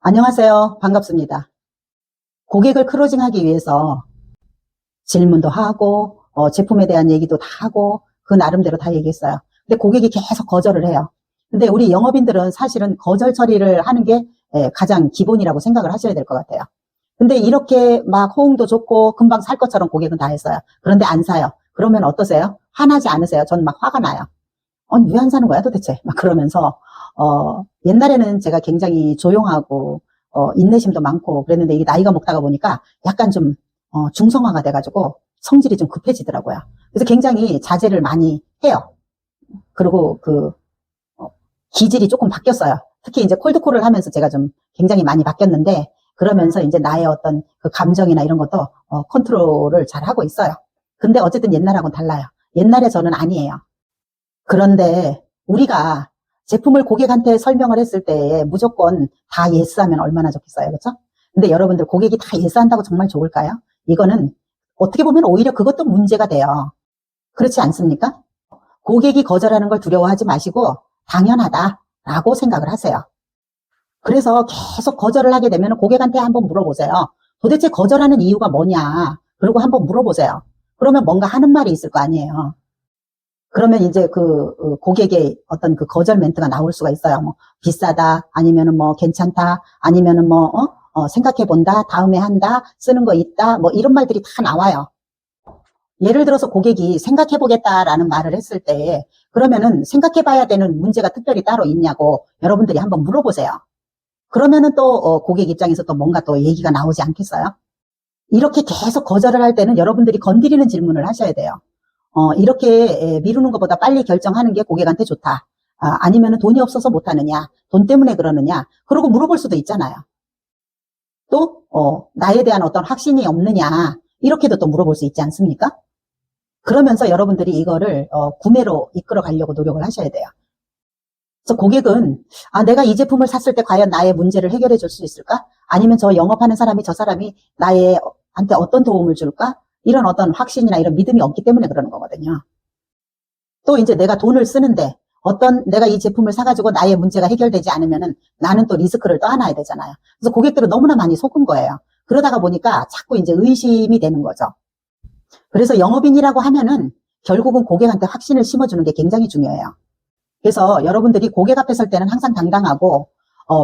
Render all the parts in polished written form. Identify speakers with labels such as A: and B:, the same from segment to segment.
A: 안녕하세요. 반갑습니다. 고객을 클로징하기 위해서 질문도 하고, 제품에 대한 얘기도 다 하고, 그 나름대로 다 얘기했어요. 근데 고객이 계속 거절을 해요. 근데 우리 영업인들은 사실은 거절 처리를 하는 게 가장 기본이라고 생각을 하셔야 될 것 같아요. 근데 이렇게 막 호응도 좋고 금방 살 것처럼 고객은 다 했어요. 그런데 안 사요. 그러면 어떠세요? 화나지 않으세요? 전 막 화가 나요. 왜 안 사는 거야 도대체? 막 그러면서 옛날에는 제가 굉장히 조용하고 인내심도 많고 그랬는데 이게 나이가 먹다가 보니까 약간 좀 중성화가 돼가지고 성질이 좀 급해지더라고요. 그래서 굉장히 자제를 많이 해요. 그리고 기질이 조금 바뀌었어요. 특히 이제 콜드콜을 하면서 제가 좀 굉장히 많이 바뀌었는데, 그러면서 이제 나의 어떤 그 감정이나 이런 것도 컨트롤을 잘 하고 있어요. 근데 어쨌든 옛날하고는 달라요. 옛날에 저는 아니에요. 그런데 우리가 제품을 고객한테 설명을 했을 때 무조건 다 예스하면 얼마나 좋겠어요. 그렇죠? 근데 여러분들 고객이 다 예스한다고 정말 좋을까요? 이거는 어떻게 보면 오히려 그것도 문제가 돼요. 그렇지 않습니까? 고객이 거절하는 걸 두려워하지 마시고 당연하다라고 생각을 하세요. 그래서 계속 거절을 하게 되면 고객한테 한번 물어보세요. 도대체 거절하는 이유가 뭐냐? 그리고 한번 물어보세요. 그러면 뭔가 하는 말이 있을 거 아니에요. 그러면 이제 고객의 어떤 그 거절 멘트가 나올 수가 있어요. 뭐, 비싸다, 아니면은 뭐, 괜찮다, 아니면은 뭐, 생각해본다, 다음에 한다, 쓰는 거 있다, 뭐, 이런 말들이 다 나와요. 예를 들어서 고객이 생각해보겠다라는 말을 했을 때, 그러면은 생각해봐야 되는 문제가 특별히 따로 있냐고 여러분들이 한번 물어보세요. 그러면은 또, 고객 입장에서 또 뭔가 또 얘기가 나오지 않겠어요? 이렇게 계속 거절을 할 때는 여러분들이 건드리는 질문을 하셔야 돼요. 이렇게 미루는 것보다 빨리 결정하는 게 고객한테 좋다. 아니면 돈이 없어서 못하느냐, 돈 때문에 그러느냐, 그러고 물어볼 수도 있잖아요. 또 나에 대한 어떤 확신이 없느냐, 이렇게도 또 물어볼 수 있지 않습니까? 그러면서 여러분들이 이거를 구매로 이끌어 가려고 노력을 하셔야 돼요. 그래서 고객은 내가 이 제품을 샀을 때 과연 나의 문제를 해결해 줄 수 있을까? 아니면 저 영업하는 사람이 저 사람이 나한테 어떤 도움을 줄까? 이런 어떤 확신이나 이런 믿음이 없기 때문에 그러는 거거든요. 또 이제 내가 돈을 쓰는데 내가 이 제품을 사가지고 나의 문제가 해결되지 않으면은 나는 또 리스크를 떠안아야 되잖아요. 그래서 고객들은 너무나 많이 속은 거예요. 그러다가 보니까 자꾸 이제 의심이 되는 거죠. 그래서 영업인이라고 하면은 결국은 고객한테 확신을 심어주는 게 굉장히 중요해요. 그래서 여러분들이 고객 앞에 설 때는 항상 당당하고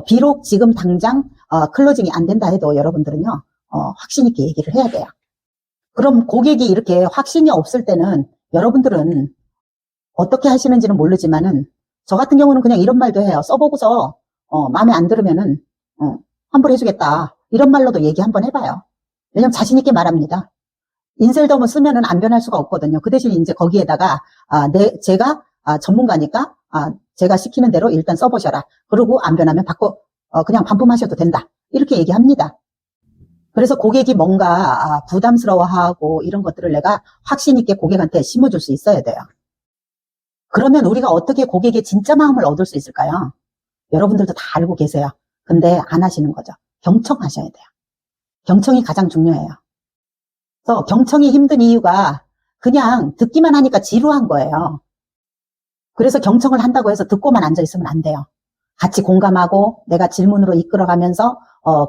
A: 비록 지금 당장 클로징이 안 된다 해도 여러분들은요 확신 있게 얘기를 해야 돼요. 그럼 고객이 이렇게 확신이 없을 때는 여러분들은 어떻게 하시는지는 모르지만은 저 같은 경우는 그냥 이런 말도 해요. 써보고서 마음에 안 들으면은 환불해주겠다 이런 말로도 얘기 한번 해봐요. 왜냐면 자신 있게 말합니다. 인셀덤을 쓰면은 안 변할 수가 없거든요. 그 대신 이제 거기에다가 제가 전문가니까 제가 시키는 대로 일단 써보셔라. 그리고 안 변하면 그냥 반품하셔도 된다. 이렇게 얘기합니다. 그래서 고객이 뭔가 부담스러워하고 이런 것들을 내가 확신 있게 고객한테 심어줄 수 있어야 돼요. 그러면 우리가 어떻게 고객의 진짜 마음을 얻을 수 있을까요? 여러분들도 다 알고 계세요. 근데 안 하시는 거죠. 경청하셔야 돼요. 경청이 가장 중요해요. 그래서 경청이 힘든 이유가 그냥 듣기만 하니까 지루한 거예요. 그래서 경청을 한다고 해서 듣고만 앉아있으면 안 돼요. 같이 공감하고 내가 질문으로 이끌어가면서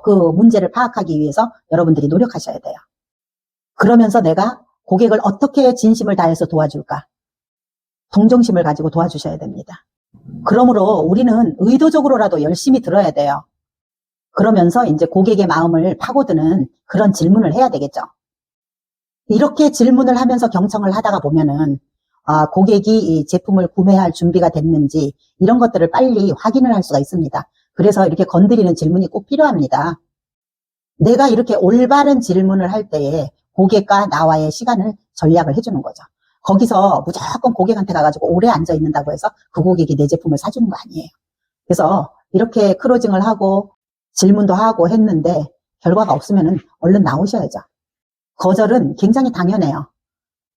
A: 그 문제를 파악하기 위해서 여러분들이 노력하셔야 돼요. 그러면서 내가 고객을 어떻게 진심을 다해서 도와줄까? 동정심을 가지고 도와주셔야 됩니다. 그러므로 우리는 의도적으로라도 열심히 들어야 돼요. 그러면서 이제 고객의 마음을 파고드는 그런 질문을 해야 되겠죠. 이렇게 질문을 하면서 경청을 하다가 보면은 고객이 이 제품을 구매할 준비가 됐는지 이런 것들을 빨리 확인을 할 수가 있습니다. 그래서 이렇게 건드리는 질문이 꼭 필요합니다. 내가 이렇게 올바른 질문을 할 때에 고객과 나와의 시간을 전략을 해주는 거죠. 거기서 무조건 고객한테 가가지고 오래 앉아 있는다고 해서 그 고객이 내 제품을 사주는 거 아니에요. 그래서 이렇게 클로징을 하고 질문도 하고 했는데 결과가 없으면은 얼른 나오셔야죠. 거절은 굉장히 당연해요.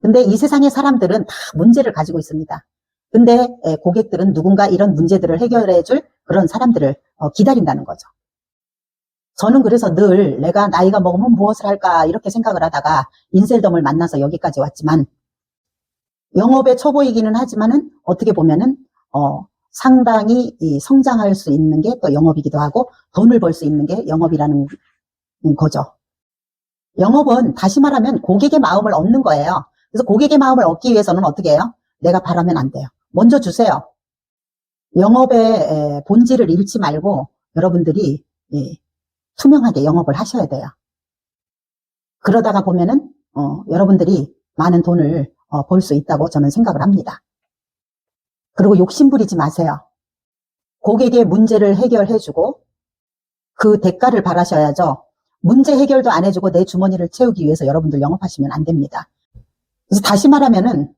A: 근데 이 세상의 사람들은 다 문제를 가지고 있습니다. 근데 고객들은 누군가 이런 문제들을 해결해 줄 그런 사람들을 기다린다는 거죠. 저는 그래서 늘 내가 나이가 먹으면 무엇을 할까 이렇게 생각을 하다가 인셀덤을 만나서 여기까지 왔지만 영업의 초보이기는 하지만은 어떻게 보면은 상당히 이 성장할 수 있는 게 또 영업이기도 하고 돈을 벌 수 있는 게 영업이라는 거죠. 영업은 다시 말하면 고객의 마음을 얻는 거예요. 그래서 고객의 마음을 얻기 위해서는 어떻게 해요? 내가 바라면 안 돼요. 먼저 주세요. 영업의 본질을 잃지 말고 여러분들이 투명하게 영업을 하셔야 돼요. 그러다가 보면은 여러분들이 많은 돈을 벌 수 있다고 저는 생각을 합니다. 그리고 욕심 부리지 마세요. 고객의 문제를 해결해주고 그 대가를 바라셔야죠. 문제 해결도 안 해주고 내 주머니를 채우기 위해서 여러분들 영업하시면 안 됩니다. 그래서 다시 말하면은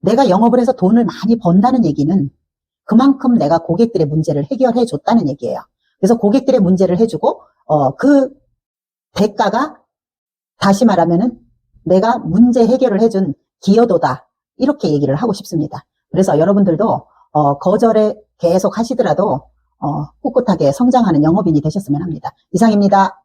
A: 내가 영업을 해서 돈을 많이 번다는 얘기는 그만큼 내가 고객들의 문제를 해결해 줬다는 얘기예요. 그래서 고객들의 문제를 해주고 그 대가가 다시 말하면은 내가 문제 해결을 해준 기여도다, 이렇게 얘기를 하고 싶습니다. 그래서 여러분들도 거절에 계속 하시더라도 꿋꿋하게 성장하는 영업인이 되셨으면 합니다. 이상입니다.